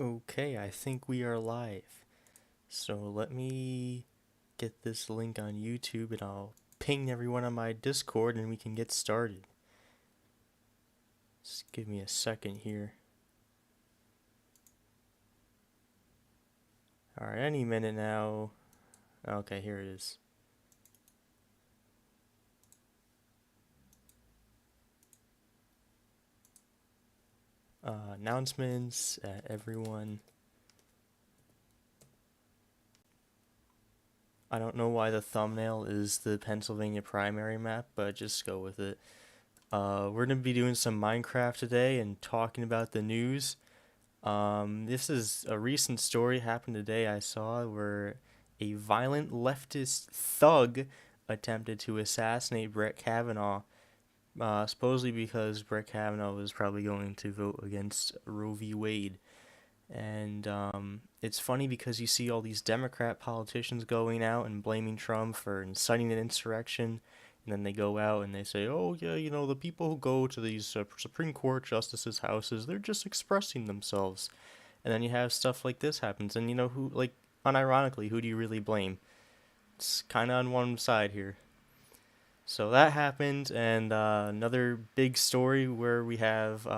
Okay, I think we are live. So let me get this link on YouTube and I'll ping everyone on my Discord and we can get started. Just give me a second here. Alright, any minute now. Okay, here it is. Announcements, everyone. I don't know why the thumbnail is the Pennsylvania primary map, but just go with it. We're going to be doing some Minecraft today and talking about the news. This is a recent story happened today I saw where a violent leftist thug attempted to assassinate Brett Kavanaugh, supposedly because Brett Kavanaugh was probably going to vote against Roe v. Wade. And it's funny because you see all these Democrat politicians going out and blaming Trump for inciting an insurrection, and then they go out and they say, "Oh yeah, the people who go to these Supreme Court justices' houses, they're just expressing themselves." And then you have stuff like this happens, and who, like, unironically, who do you really blame? It's kind of on one side here. So that happened, and another big story where we have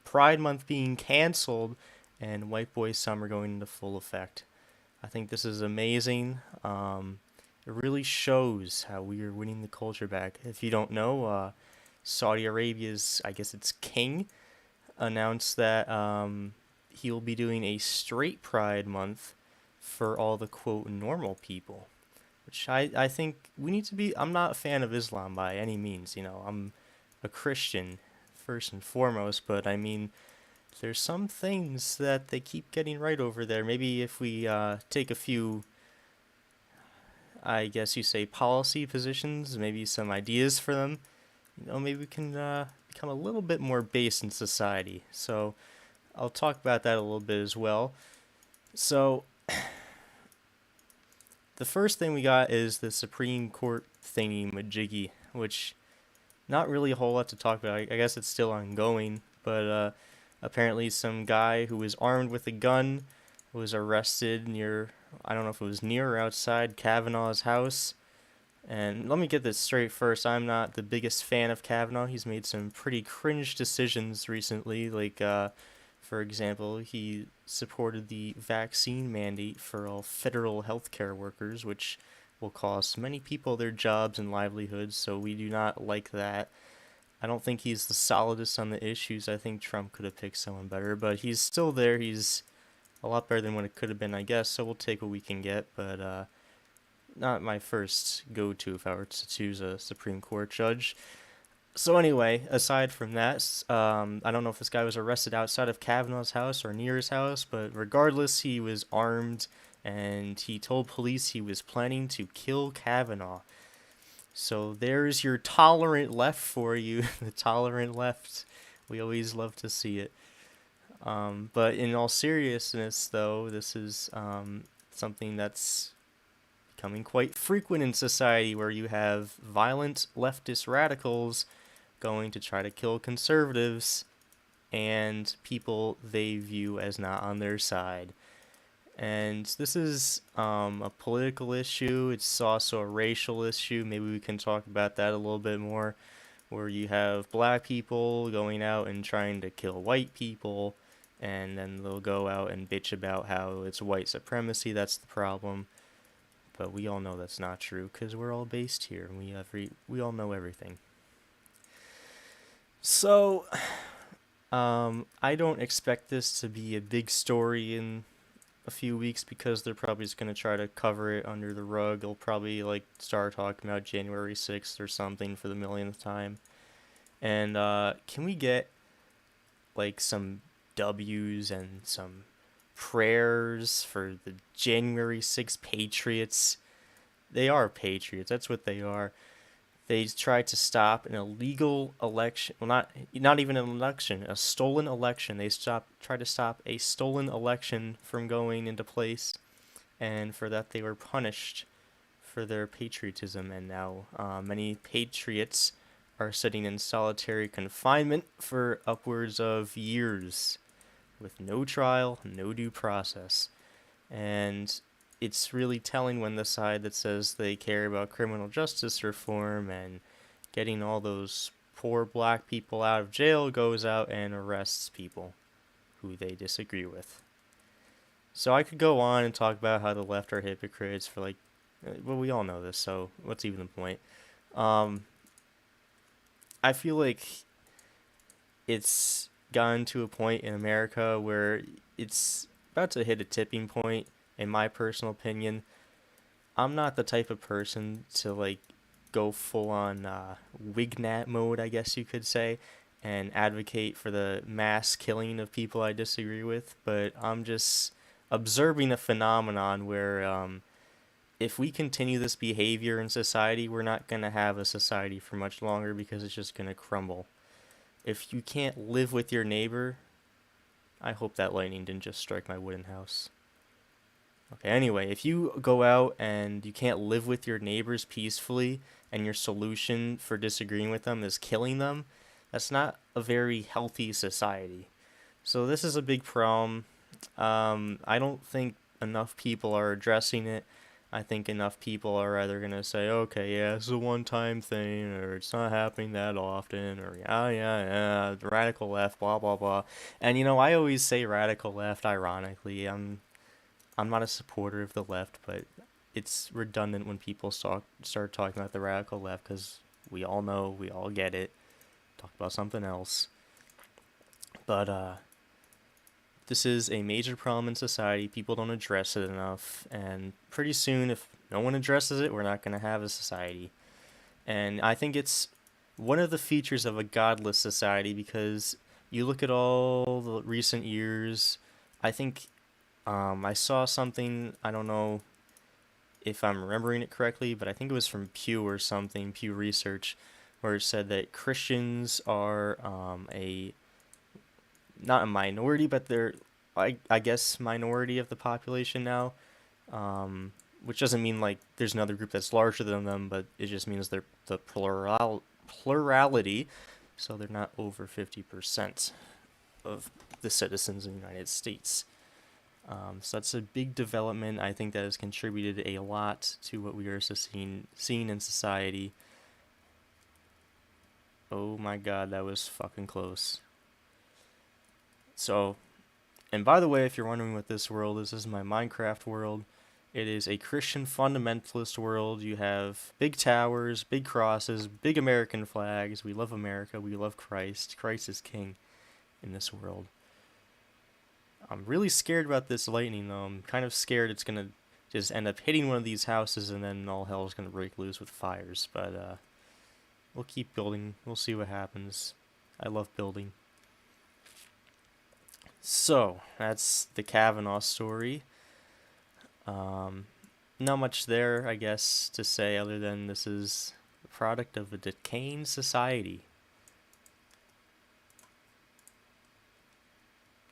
Pride Month being canceled and White Boy Summer going into full effect. I think this is amazing. It really shows how we are winning the culture back. If you don't know, Saudi Arabia's, I guess it's king, announced that he'll be doing a straight Pride Month for all the quote normal people, which I think we need to be. I'm not a fan of Islam by any means. I'm a Christian first and foremost, but I mean, there's some things that they keep getting right over there. Maybe if we take a few, I guess you say, policy positions, maybe some ideas for them, maybe we can become a little bit more based in society. So I'll talk about that a little bit as well. So the first thing we got is the Supreme Court thingy majiggy, which not really a whole lot to talk about. I guess it's still ongoing, but apparently some guy who was armed with a gun was arrested near, I don't know if it was near or outside Kavanaugh's house. And let me get this straight first. I'm not the biggest fan of Kavanaugh. He's made some pretty cringe decisions recently. Like, for example, he supported the vaccine mandate for all federal healthcare workers, which will cost many people their jobs and livelihoods, so we do not like that. I don't think he's the solidest on the issues. I think Trump could have picked someone better, but he's still there. He's a lot better than what it could have been, I guess, so we'll take what we can get, but not my first go-to if I were to choose a Supreme Court judge. So anyway, aside from that, I don't know if this guy was arrested outside of Kavanaugh's house or near his house, but regardless, he was armed, and he told police he was planning to kill Kavanaugh. So there's your tolerant left for you, the tolerant left. We always love to see it. But in all seriousness, though, this is something that's becoming quite frequent in society where you have violent leftist radicals going to try to kill conservatives and people they view as not on their side. And this is a political issue. It's also a racial issue. Maybe we can talk about that a little bit more, where you have black people going out and trying to kill white people, and then they'll go out and bitch about how it's white supremacy that's the problem. But we all know that's not true because we're all based here and we all know everything. So, I don't expect this to be a big story in a few weeks because they're probably just going to try to cover it under the rug. They'll probably like start talking about January 6th or something for the millionth time. And can we get like some W's and some prayers for the January 6th Patriots? They are patriots. That's what they are. They tried to stop an illegal election. Well, not even an election, a stolen election. Tried to stop a stolen election from going into place, and for that they were punished for their patriotism. And now many patriots are sitting in solitary confinement for upwards of years. with no trial, no due process. And it's really telling when the side that says they care about criminal justice reform and getting all those poor black people out of jail goes out and arrests people who they disagree with. So I could go on and talk about how the left are hypocrites for like, well, we all know this, so what's even the point? Um, I feel like it's gotten to a point in America where it's about to hit a tipping point, in my personal opinion. I'm not the type of person to like go full on Wignat mode, I guess you could say, and advocate for the mass killing of people I disagree with, but I'm just observing a phenomenon where if we continue this behavior in society, we're not going to have a society for much longer because it's just going to crumble. If you can't live with your neighbor, I hope that lightning didn't just strike my wooden house. Okay, anyway, if you go out and you can't live with your neighbors peacefully and your solution for disagreeing with them is killing them, that's not a very healthy society. So this is a big problem. I don't think enough people are addressing it. I think enough people are either going to say, okay, yeah, it's a one-time thing, or it's not happening that often, or yeah, the radical left, blah, blah, blah. And, I always say radical left, ironically. I'm not a supporter of the left, but it's redundant when people start talking about the radical left, because we all know, we all get it. Talk about something else. But, this is a major problem in society. People don't address it enough. And pretty soon, if no one addresses it, we're not going to have a society. And I think it's one of the features of a godless society because you look at all the recent years. I think I saw something, I don't know if I'm remembering it correctly, but I think it was from Pew or something, Pew Research, where it said that Christians are not a minority, but they're, I guess, minority of the population now, which doesn't mean like there's another group that's larger than them, but it just means they're the plurality, so they're not over 50% of the citizens in the United States. So that's a big development. I think that has contributed a lot to what we are seeing in society. Oh my god, that was fucking close. So, and by the way, if you're wondering what this world is, this is my Minecraft world. It is a Christian fundamentalist world. You have big towers, big crosses, big American flags. We love America. We love Christ. Christ is king in this world. I'm really scared about this lightning, though. I'm kind of scared it's going to just end up hitting one of these houses and then all hell is going to break loose with fires. But we'll keep building. We'll see what happens. I love building. So, that's the Kavanaugh story. Not much there, I guess, to say other than this is the product of a decaying society.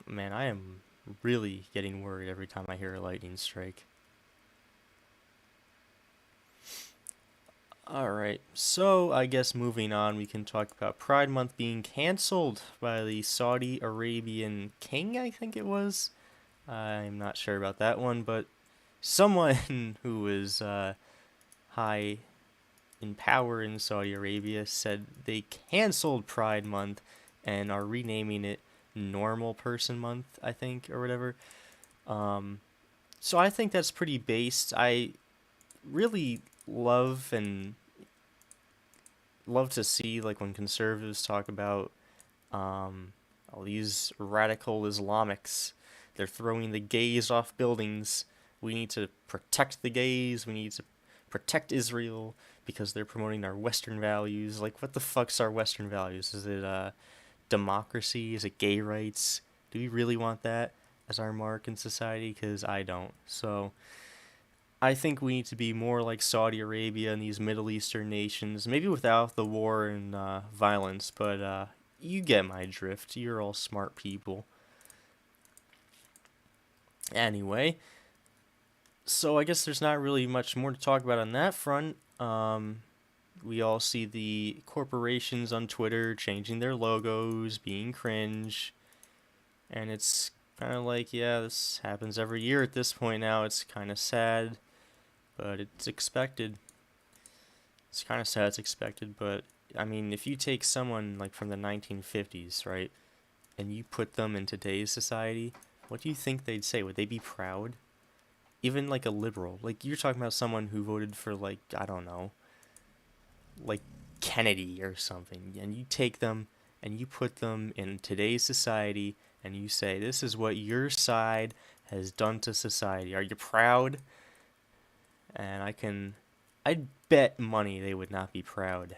Man, I am really getting worried every time I hear a lightning strike. Alright, so I guess moving on, we can talk about Pride Month being cancelled by the Saudi Arabian king, I think it was. I'm not sure about that one, but someone who is high in power in Saudi Arabia said they canceled Pride Month and are renaming it Normal Person Month, I think, or whatever. So I think that's pretty based. I really love to see like when conservatives talk about all these radical Islamics. They're throwing the gays off buildings. We need to protect the gays. We need to protect Israel because they're promoting our Western values. Like, what the fuck's our Western values? Is it democracy? Is it gay rights? Do we really want that as our mark in society? Because I don't. So I think we need to be more like Saudi Arabia and these Middle Eastern nations, maybe without the war and violence, but you get my drift. You're all smart people. Anyway, so I guess there's not really much more to talk about on that front. We all see the corporations on Twitter changing their logos, being cringe, and it's Kind of like, yeah, this happens every year at this point now. It's kind of sad, but it's expected. It's kind of sad it's expected, but I mean, if you take someone like from the 1950s, right, and you put them in today's society, what do you think they'd say? Would they be proud? Even like a liberal. Like you're talking about someone who voted for like, I don't know, like Kennedy or something, and you take them and you put them in today's society and you say, this is what your side has done to society. Are you proud? And I'd bet money they would not be proud.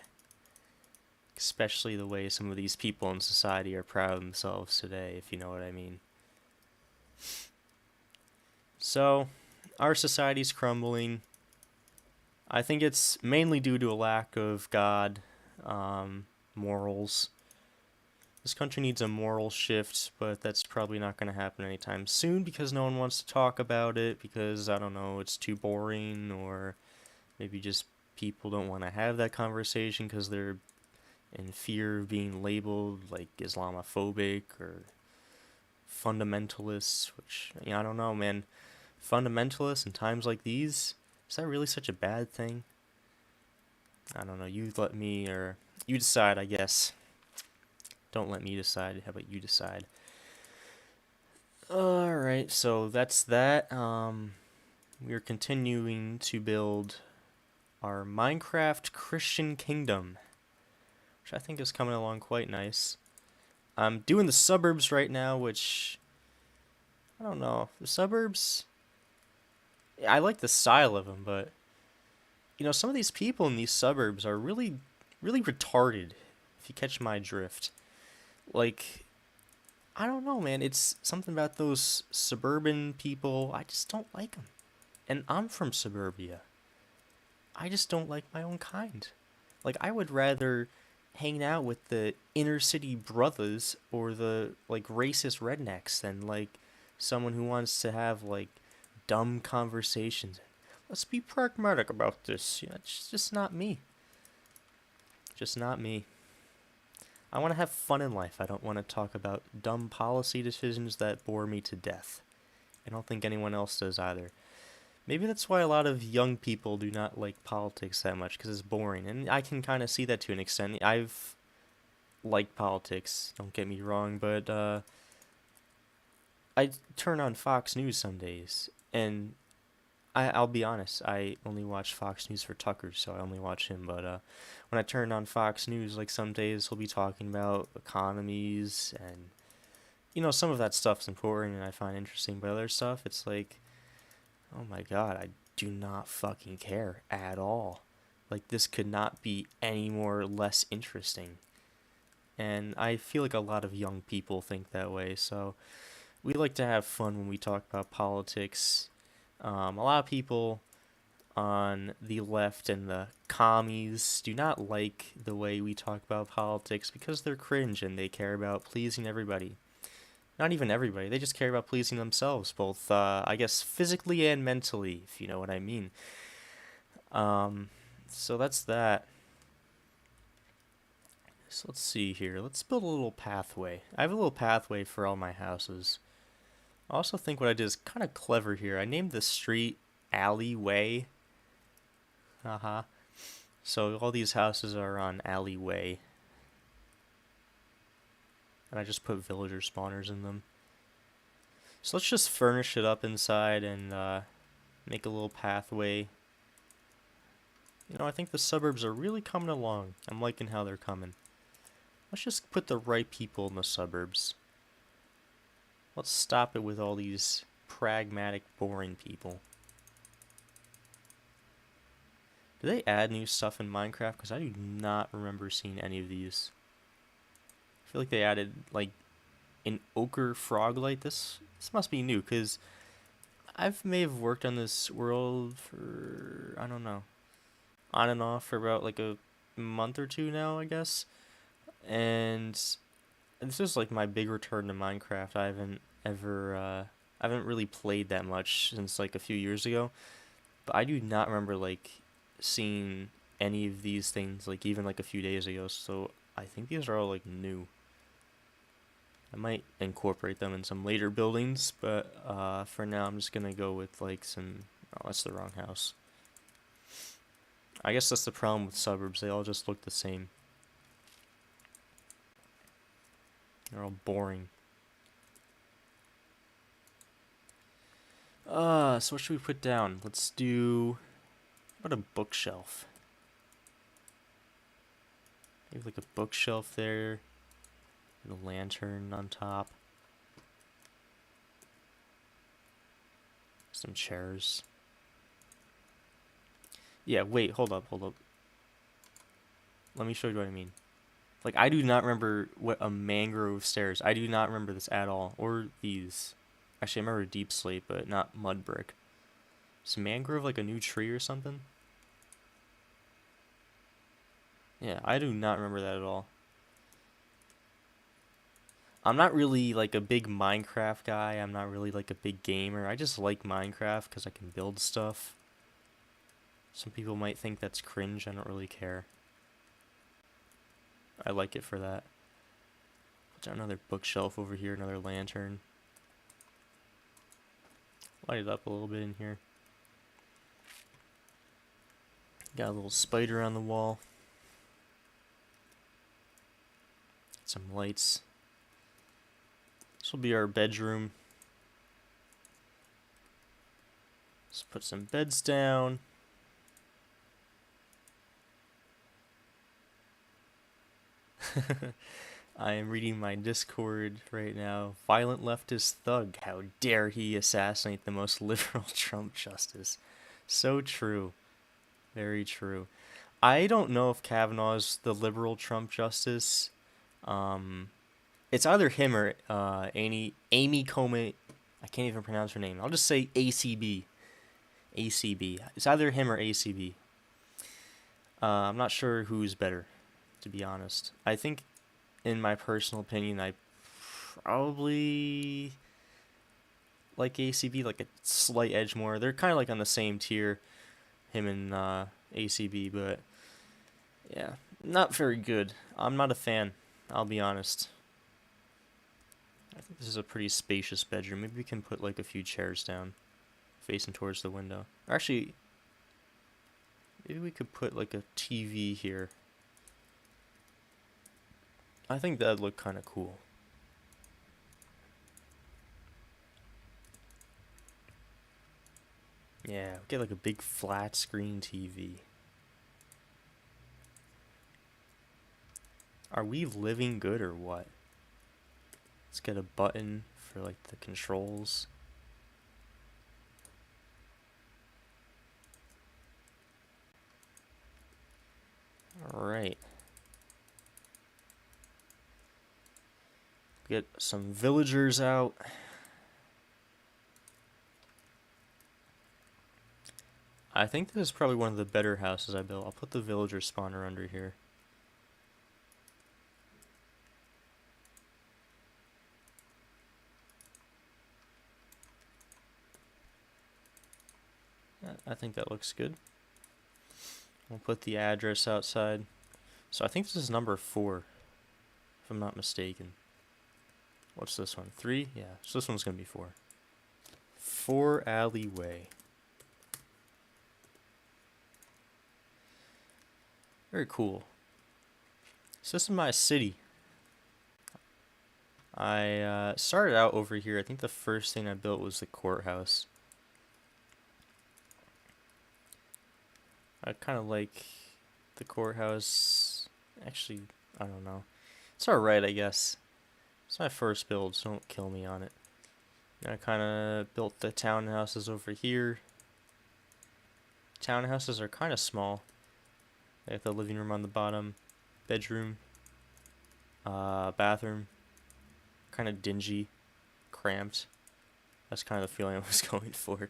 Especially the way some of these people in society are proud of themselves today, if you know what I mean. So, our society's crumbling. I think it's mainly due to a lack of God, morals. This country needs a moral shift, but that's probably not going to happen anytime soon because no one wants to talk about it because, I don't know, it's too boring, or maybe just people don't want to have that conversation because they're in fear of being labeled like Islamophobic or fundamentalists, which, I don't know, man. Fundamentalists in times like these, is that really such a bad thing? I don't know, you let me, or you decide, I guess. Don't let me decide, how about you decide? Alright, so that's that. We're continuing to build our Minecraft Christian Kingdom, which I think is coming along quite nice. I'm doing the suburbs right now, which, I don't know, the suburbs, I like the style of them, but, some of these people in these suburbs are really, really retarded, if you catch my drift. Like, I don't know, man. It's something about those suburban people. I just don't like them. And I'm from suburbia. I just don't like my own kind. Like, I would rather hang out with the inner city brothers or the, like, racist rednecks than, like, someone who wants to have, like, dumb conversations. Let's be pragmatic about this. It's just not me. Just not me. I want to have fun in life. I don't want to talk about dumb policy decisions that bore me to death. I don't think anyone else does either. Maybe that's why a lot of young people do not like politics that much, because it's boring. And I can kind of see that to an extent. I've liked politics, don't get me wrong, but I turn on Fox News some days, and I'll be honest, I only watch Fox News for Tucker, so I only watch him. But when I turn on Fox News, like some days he'll be talking about economies, and some of that stuff's important and I find interesting. But other stuff, it's like, oh my god, I do not fucking care at all. Like, this could not be any more less interesting. And I feel like a lot of young people think that way, so we like to have fun when we talk about politics. A lot of people on the left and the commies do not like the way we talk about politics because they're cringe and they care about pleasing everybody. Not even everybody, they just care about pleasing themselves, both, I guess, physically and mentally, if you know what I mean. So that's that. So let's see here. Let's build a little pathway. I have a little pathway for all my houses. I also think what I did is kind of clever here. I named the street Alleyway. Haha. So all these houses are on Alleyway. And I just put villager spawners in them. So let's just furnish it up inside and make a little pathway. I think the suburbs are really coming along. I'm liking how they're coming. Let's just put the right people in the suburbs. Let's stop it with all these pragmatic, boring people. Do they add new stuff in Minecraft? Because I do not remember seeing any of these. I feel like they added, like, an ochre frog light. This must be new, because I may have worked on this world for, I don't know, on and off for about, like, a month or two now, I guess. And this is, like, my big return to Minecraft. I haven't really played that much since, like, a few years ago. But I do not remember, like, seeing any of these things, like, even, like, a few days ago. So I think these are all, like, new. I might incorporate them in some later buildings, but for now I'm just gonna go with like some. Oh, that's the wrong house. I guess that's the problem with suburbs. They all just look the same. They're all boring. So what should we put down? Let's do. What a bookshelf. Maybe like a bookshelf there. And a lantern on top. Some chairs. Yeah, wait, hold up. Let me show you what I mean. Like, I do not remember what a mangrove stairs. I do not remember this at all. Or these. Actually, I remember deep slate, but not mud brick. Is mangrove like a new tree or something? Yeah, I do not remember that at all. I'm not really like a big Minecraft guy. I'm not really like a big gamer. I just like Minecraft because I can build stuff. Some people might think that's cringe. I don't really care. I like it for that. Put down another bookshelf over here, another lantern. Light it up a little bit in here. Got a little spider on the wall. Some lights. This will be our bedroom. Let's put some beds down. I am reading my Discord right now. Violent leftist thug. How dare he assassinate the most liberal Trump justice? So true. Very true. I don't know if Kavanaugh is the liberal Trump justice. It's either him or Amy Comey. I can't even pronounce her name. I'll just say ACB. ACB. It's either him or ACB. I'm not sure who's better, to be honest. I think, in my personal opinion, I probably like ACB, like a slight edge more. They're kind of like on the same tier, him and ACB, but yeah, not very good. I'm not a fan, I'll be honest. I think this is a pretty spacious bedroom. Maybe we can put like a few chairs down, facing towards the window. Or actually, maybe we could put like a TV here. I think that'd look kind of cool. Yeah, get like a big flat screen TV. Are we living good or what? Let's get a button for like the controls. Alright. Get some villagers out. I think this is probably one of the better houses I built. I'll put the villager spawner under here. I think that looks good. We'll put the address outside. So I think this is number 4, if I'm not mistaken. What's this one? 3? Yeah, so this one's going to be 4. 4 alleyway. Very cool. So this is my city. I started out over here. I think the first thing I built was the courthouse. I kind of like the courthouse. Actually, I don't know. It's alright, I guess. It's my first build, so don't kill me on it. I kind of built the townhouses over here. Townhouses are kind of small. They have the living room on the bottom, bedroom, bathroom. Kind of dingy, cramped. That's kind of the feeling I was going for.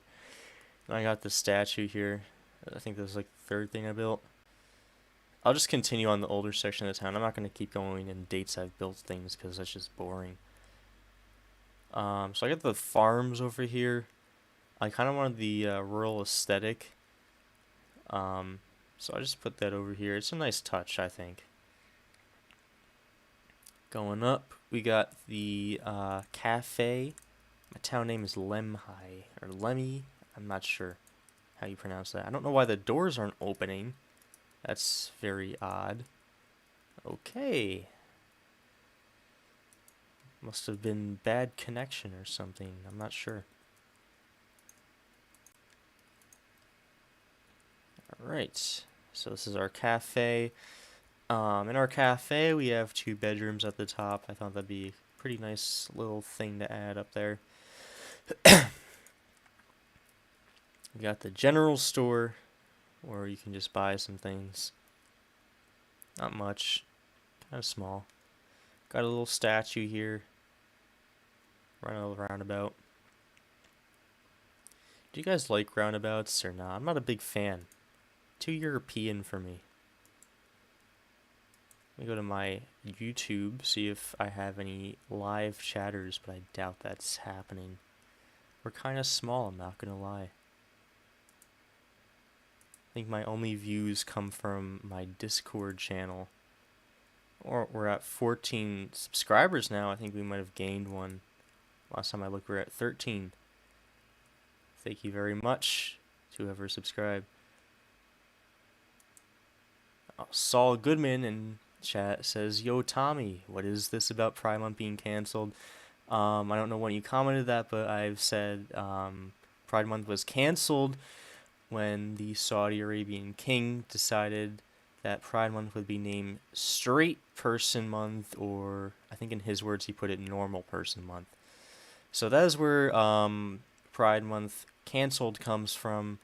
And I got the statue here. I think this is like the 3rd thing I built. I'll just continue on the older section of the town. I'm not going to keep going in dates I've built things because that's just boring. So I got the farms over here. I kind of wanted the rural aesthetic. So I just put that over here. It's a nice touch, I think. Going up, we got the cafe. My town name is Lemhi, or Lemmy. I'm not sure how you pronounce that. I don't know why the doors aren't opening. That's very odd. Okay. Must have been bad connection or something. I'm not sure. Alright. So this is our cafe. In our cafe, we have 2 bedrooms at the top. I thought that'd be a pretty nice little thing to add up there. We got the general store, where you can just buy some things. Not much. Kind of small. Got a little statue here. Running a roundabout. Do you guys like roundabouts or not? I'm not a big fan. Too European for me. Let me go to my YouTube, see if I have any live chatters, but I doubt that's happening. We're kind of small, I'm not gonna lie. I think my only views come from my Discord channel. Or we're at 14 subscribers now. I think we might have gained one. Last time I looked, we were at 13. Thank you very much to whoever subscribed. Oh, Saul Goodman in chat says, "Yo, Tommy, what is this about Pride Month being canceled?" I don't know when you commented that, but I've said Pride Month was canceled when the Saudi Arabian king decided that Pride Month would be named Straight Person Month, or I think in his words he put it Normal Person Month. So that is where Pride Month canceled comes from.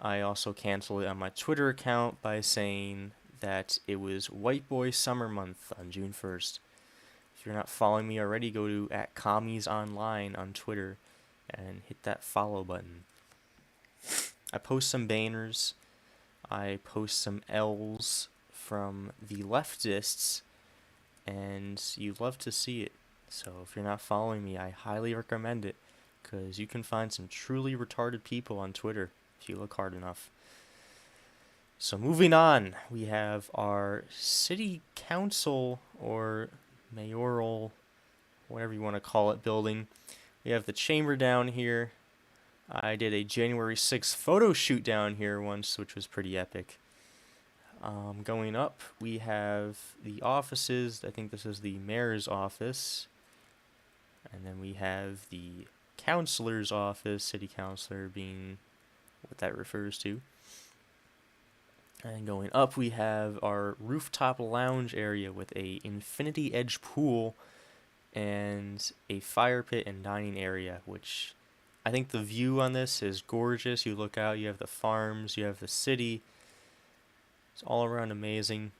I also canceled it on my Twitter account by saying that it was White Boy Summer Month on June 1st. If you're not following me already, go to @commiesonline on Twitter and hit that follow button. I post some banners. I post some L's from the leftists, and you love to see it. So if you're not following me, I highly recommend it, because you can find some truly retarded people on Twitter if you look hard enough. So moving on, we have our city council or mayoral, whatever you want to call it, building. We have the chamber down here. I did a January 6th photo shoot down here once, which was pretty epic. Going up, we have the offices. I think this is the mayor's office. And then we have the councilor's office, city councilor being what that refers to. And going up, we have our rooftop lounge area with a infinity edge pool and a fire pit and dining area, which I think the view on this is gorgeous. You look out, you have the farms, you have the city. It's all around amazing.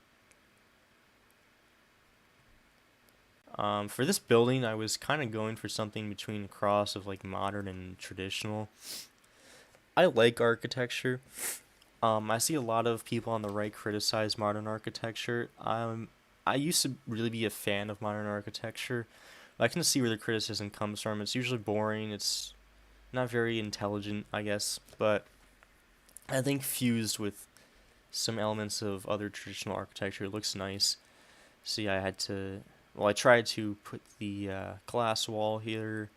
For this building, I was kind of going for something between a cross of like modern and traditional. I like architecture. I see a lot of people on the right criticize modern architecture. I used to really be a fan of modern architecture. I can see where the criticism comes from. It's usually boring. It's not very intelligent, I guess. But I think fused with some elements of other traditional architecture, it looks nice. See, I tried to put the glass wall here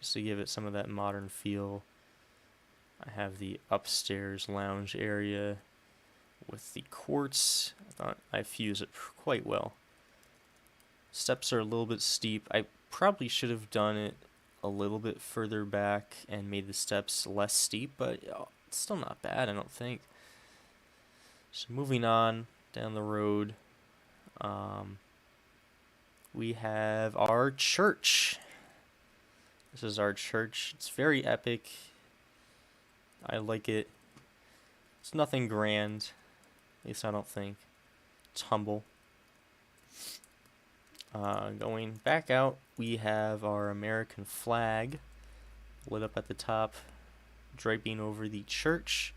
just to give it some of that modern feel. I have the upstairs lounge area with the quartz. I thought I fused it quite well. Steps are a little bit steep. I probably should have done it a little bit further back and made the steps less steep, but it's still not bad, I don't think. So moving on down the road, we have our church. This is our church. It's very epic. I like it. It's nothing grand, at least I don't think. It's humble. Going back out, we have our American flag lit up at the top, draping over the church,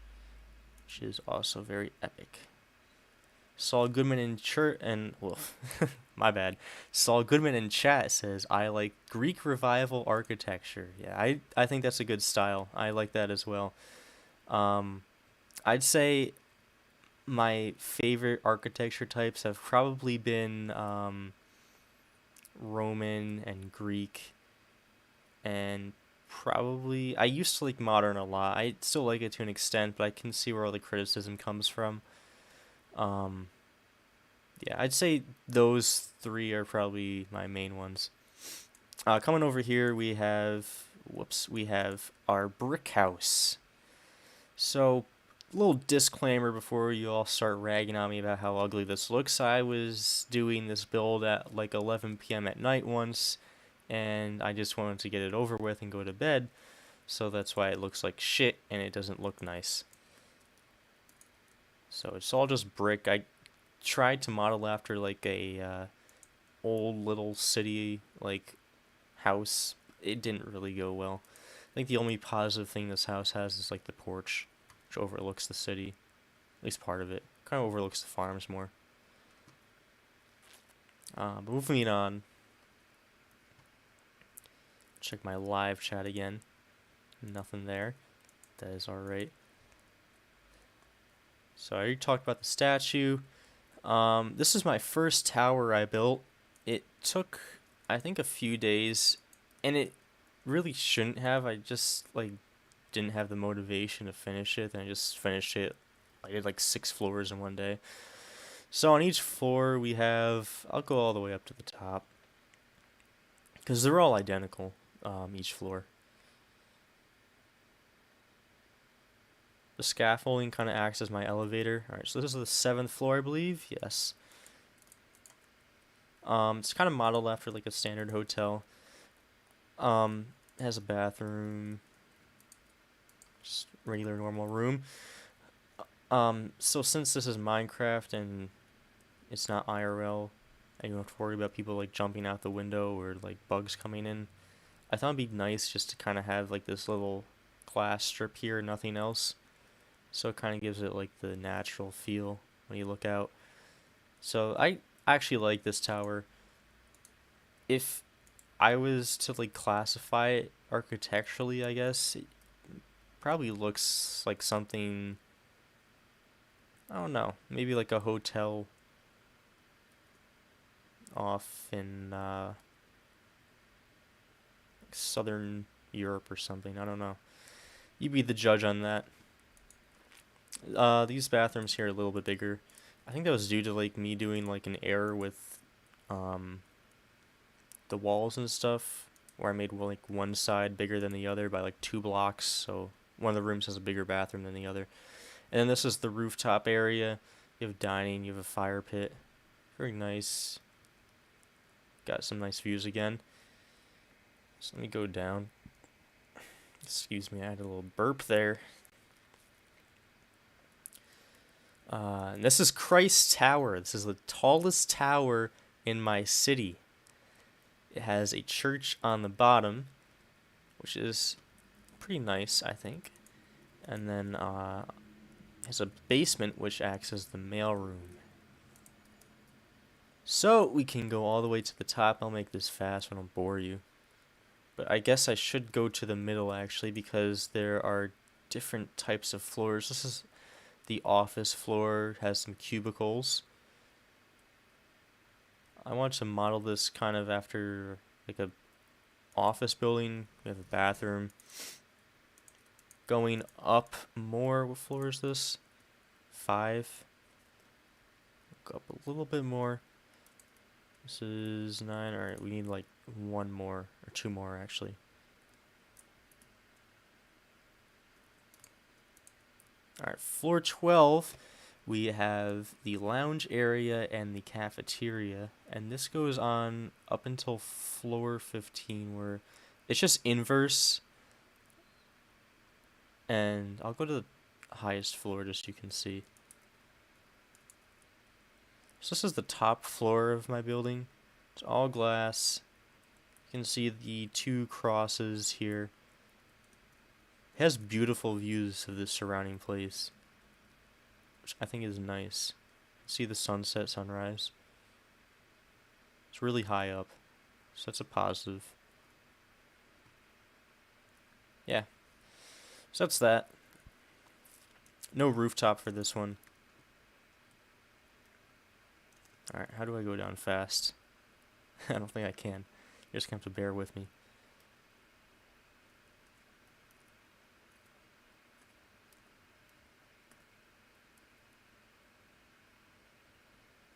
which is also very epic. Saul Goodman in my bad. Saul Goodman in chat says, "I like Greek revival architecture." Yeah, I think that's a good style. I like that as well. I'd say my favorite architecture types have probably been Roman and Greek, and probably I used to like modern a lot. I still like it to an extent, but I can see where all the criticism comes from. Um, yeah, I'd say those three are probably my main ones. Coming over here, we have our brick house. So, little disclaimer before you all start ragging on me about how ugly this looks. I was doing this build at like 11 p.m. at night once, and I just wanted to get it over with and go to bed. So that's why it looks like shit and it doesn't look nice. So it's all just brick. I tried to model after like a old little city like house. It didn't really go well. I think the only positive thing this house has is like the porch, which overlooks the city, at least part of it. Kind of overlooks the farms more. But moving on. Check my live chat again. Nothing there. That is alright. So I already talked about the statue. This is my first tower I built. It took, I think, a few days, and it really shouldn't have. I just like didn't have the motivation to finish it, and I just finished it. I did like 6 floors in one day. So on each floor we have, I'll go all the way up to the top, because they're all identical, each floor. The scaffolding kind of acts as my elevator. Alright, so this is the 7th floor, I believe. Yes. It's kind of modeled after like a standard hotel. It has a bathroom, just regular normal room. So since this is Minecraft and it's not IRL, and you don't have to worry about people like jumping out the window or like bugs coming in, I thought it'd be nice just to kind of have like this little glass strip here, nothing else. So it kind of gives it like the natural feel when you look out. So I actually like this tower. If I was to like classify it architecturally, I guess it probably looks like something, I don't know, maybe like a hotel off in Southern Europe or something. I don't know. You be the judge on that. These bathrooms here are a little bit bigger. I think that was due to like me doing like an error with the walls and stuff, where I made like one side bigger than the other by like 2 blocks, so one of the rooms has a bigger bathroom than the other. And then this is the rooftop area. You have dining, you have a fire pit. Very nice. Got some nice views again. So let me go down. Excuse me, I had a little burp there. And this is Christ Tower. This is the tallest tower in my city. It has a church on the bottom, which is pretty nice, I think. And then it has a basement, which acts as the mailroom. So we can go all the way to the top. I'll make this fast so I don't bore you. But I guess I should go to the middle, actually, because there are different types of floors. This is the office floor. It has some cubicles. I want to model this kind of after like a office building. We have a bathroom. Going up more, what floor is this? 5. Go up a little bit more. This is 9. Alright, we need like 1 more, or 2 more actually. Alright, floor 12, we have the lounge area and the cafeteria. And this goes on up until floor 15, where it's just inverse. And I'll go to the highest floor just so you can see. So this is the top floor of my building. It's all glass. You can see the 2 crosses here. It has beautiful views of the surrounding place, which I think is nice. See the sunset, sunrise. It's really high up, so that's a positive. Yeah, so that's that. No rooftop for this one. Alright, how do I go down fast? I don't think I can. You're just gonna have to bear with me.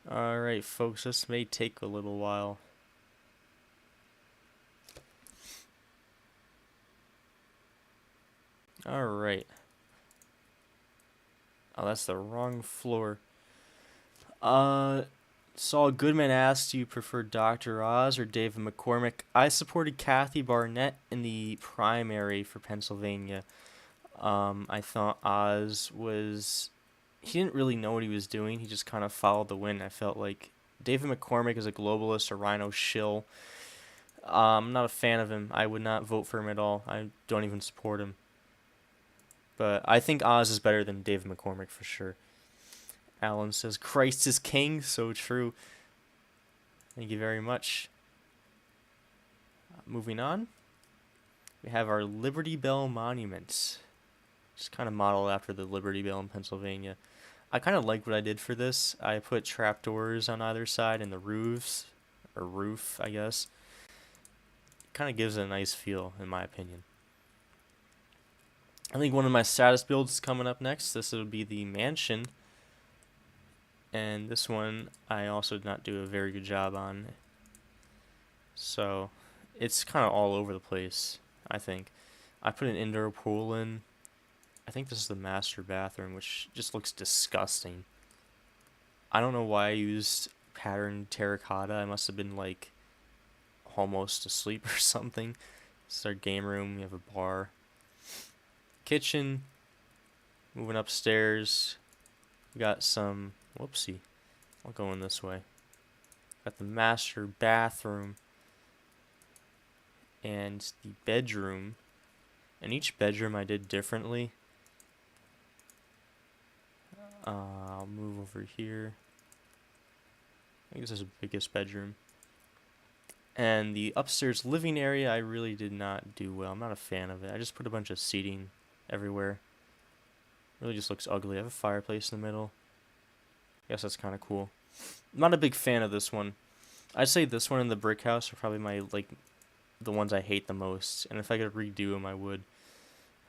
Alright, folks, this may take a little while. Alright. Oh, that's the wrong floor. Saul Goodman asked, do you prefer Dr. Oz or David McCormick? I supported Kathy Barnett in the primary for Pennsylvania. I thought Oz was... He didn't really know what he was doing. He just kind of followed the wind. I felt like David McCormick is a globalist, a rhino shill. I'm not a fan of him. I would not vote for him at all. I don't even support him. But I think Oz is better than David McCormick for sure. Alan says, Christ is king. So true. Thank you very much. Moving on. We have our Liberty Bell Monument. Just kind of modeled after the Liberty Bell in Pennsylvania. I kind of like what I did for this. I put trapdoors on either side and the roofs. Or roof, I guess. Kind of gives it a nice feel, in my opinion. I think one of my saddest builds is coming up next. This would be the mansion. And this one I also did not do a very good job on. So it's kind of all over the place, I think. I put an indoor pool in. I think this is the master bathroom, which just looks disgusting. I don't know why I used patterned terracotta. I must have been like almost asleep or something. This is our game room. We have a bar. Kitchen. Moving upstairs. We got some... Whoopsie. I'll go in this way. Got the master bathroom. And the bedroom. And each bedroom I did differently. I'll move over here. I think this is the biggest bedroom. And the upstairs living area I really did not do well. I'm not a fan of it. I just put a bunch of seating everywhere. Really just looks ugly. I have a fireplace in the middle. Guess that's kind of cool. I'm not a big fan of this one. I'd say this one and the brick house are probably my, like, the ones I hate the most. And if I could redo them, I would.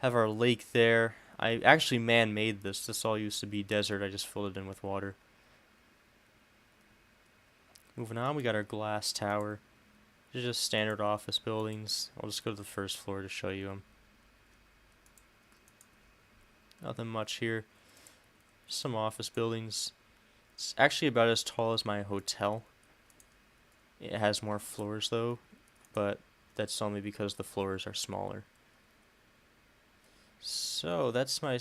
Have our lake there. I actually man-made this. This all used to be desert. I just filled it in with water. Moving on, we got our glass tower. These are just standard office buildings. I'll just go to the first floor to show you them. Nothing much here. Some office buildings. It's actually about as tall as my hotel. It has more floors though, but that's only because the floors are smaller. So that's my...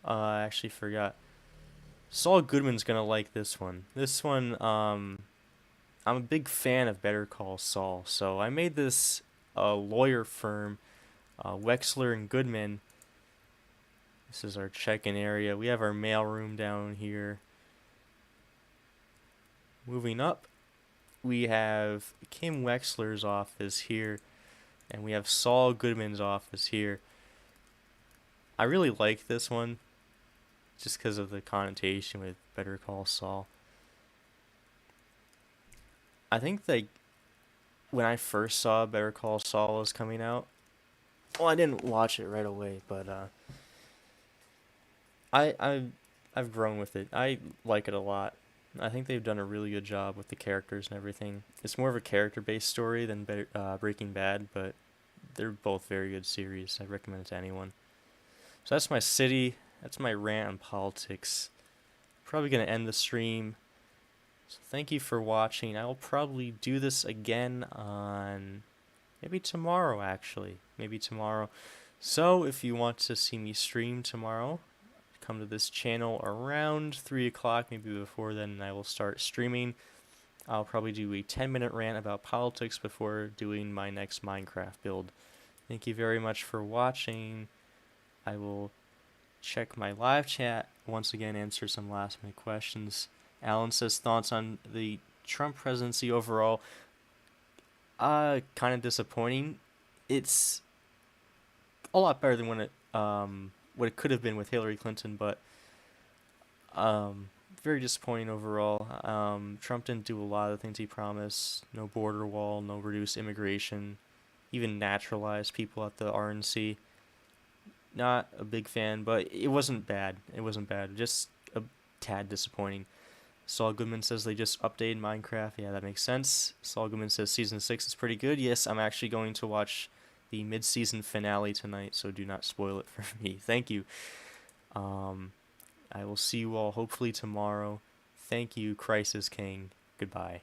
I actually forgot. Saul Goodman's gonna like this one. This one, I'm a big fan of Better Call Saul. So I made this lawyer firm, Wexler and Goodman. This is our check-in area. We have our mailroom down here. Moving up, we have Kim Wexler's office here, and we have Saul Goodman's office here. I really like this one, just because of the connotation with Better Call Saul. I think like when I first saw Better Call Saul was coming out, well, I didn't watch it right away, but I've grown with it. I like it a lot. I think they've done a really good job with the characters and everything. It's more of a character-based story than Breaking Bad, but they're both very good series. I recommend it to anyone. So that's my city. That's my rant on politics. Probably going to end the stream. So thank you for watching. I will probably do this again on maybe tomorrow, actually. Maybe tomorrow. So if you want to see me stream tomorrow, come to this channel around 3 o'clock, maybe before then, and I will start streaming. I'll probably do a 10-minute rant about politics before doing my next Minecraft build. Thank you very much for watching. I will check my live chat, once again answer some last-minute questions. Alan says thoughts on the Trump presidency overall. Kind of disappointing. It's a lot better than what it could have been with Hillary Clinton, but very disappointing overall. Trump didn't do a lot of the things he promised. No border wall, no reduced immigration, even naturalized people at the RNC. Not a big fan, but it wasn't bad. It wasn't bad. Just a tad disappointing. Saul Goodman says they just updated Minecraft. Yeah, that makes sense. Saul Goodman says season 6 is pretty good. Yes, I'm actually going to watch the mid-season finale tonight, so do not spoil it for me. Thank you. Um, I will see you all hopefully tomorrow. Thank you, Crisis King. Goodbye.